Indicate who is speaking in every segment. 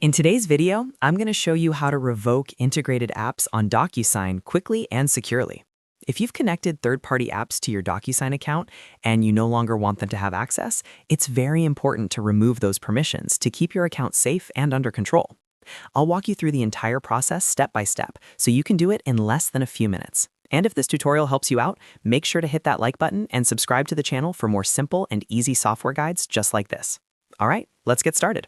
Speaker 1: In today's video, I'm going to show you how to revoke integrated apps on DocuSign quickly and securely. If you've connected third-party apps to your DocuSign account and you no longer want them to have access, it's very important to remove those permissions to keep your account safe and under control. I'll walk you through the entire process step by step, so you can do it in less than a few minutes. And if this tutorial helps you out, make sure to hit that like button and subscribe to the channel for more simple and easy software guides just like this. All right, let's get started.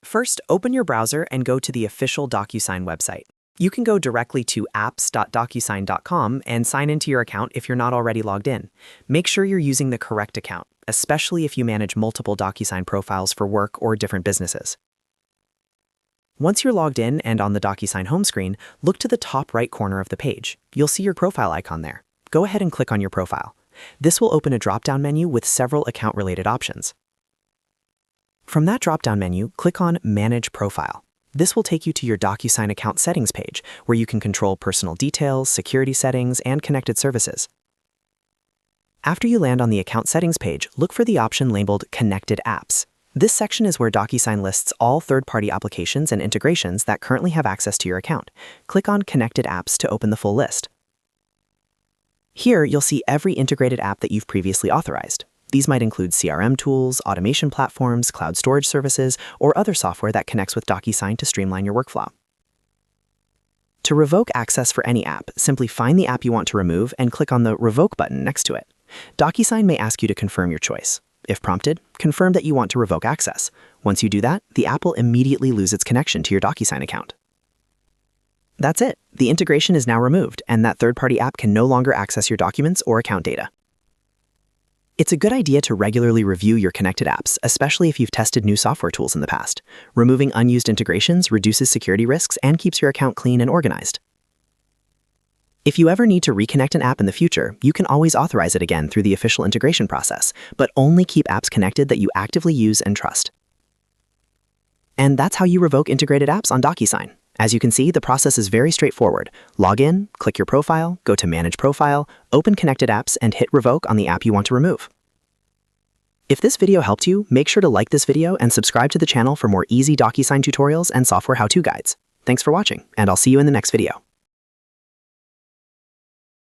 Speaker 1: First, open your browser and go to the official DocuSign website. You can go directly to apps.docusign.com and sign into your account if you're not already logged in. Make sure you're using the correct account, especially if you manage multiple DocuSign profiles for work or different businesses. Once you're logged in and on the DocuSign home screen, look to the top right corner of the page. You'll see your profile icon there. Go ahead and click on your profile. This will open a drop-down menu with several account-related options. From that drop-down menu, click on Manage Profile. This will take you to your DocuSign account settings page, where you can control personal details, security settings, and connected services. After you land on the account settings page, look for the option labeled Connected Apps. This section is where DocuSign lists all third-party applications and integrations that currently have access to your account. Click on Connected Apps to open the full list. Here, you'll see every integrated app that you've previously authorized. These might include CRM tools, automation platforms, cloud storage services, or other software that connects with DocuSign to streamline your workflow. To revoke access for any app, simply find the app you want to remove and click on the Revoke button next to it. DocuSign may ask you to confirm your choice. If prompted, confirm that you want to revoke access. Once you do that, the app will immediately lose its connection to your DocuSign account. That's it. The integration is now removed, and that third-party app can no longer access your documents or account data. It's a good idea to regularly review your connected apps, especially if you've tested new software tools in the past. Removing unused integrations reduces security risks and keeps your account clean and organized. If you ever need to reconnect an app in the future, you can always authorize it again through the official integration process, but only keep apps connected that you actively use and trust. And that's how you revoke integrated apps on DocuSign. As you can see, the process is very straightforward. Log in, click your profile, go to Manage Profile, open Connected Apps, and hit Revoke on the app you want to remove. If this video helped you, make sure to like this video and subscribe to the channel for more easy DocuSign tutorials and software how-to guides. Thanks for watching, and I'll see you in the next video.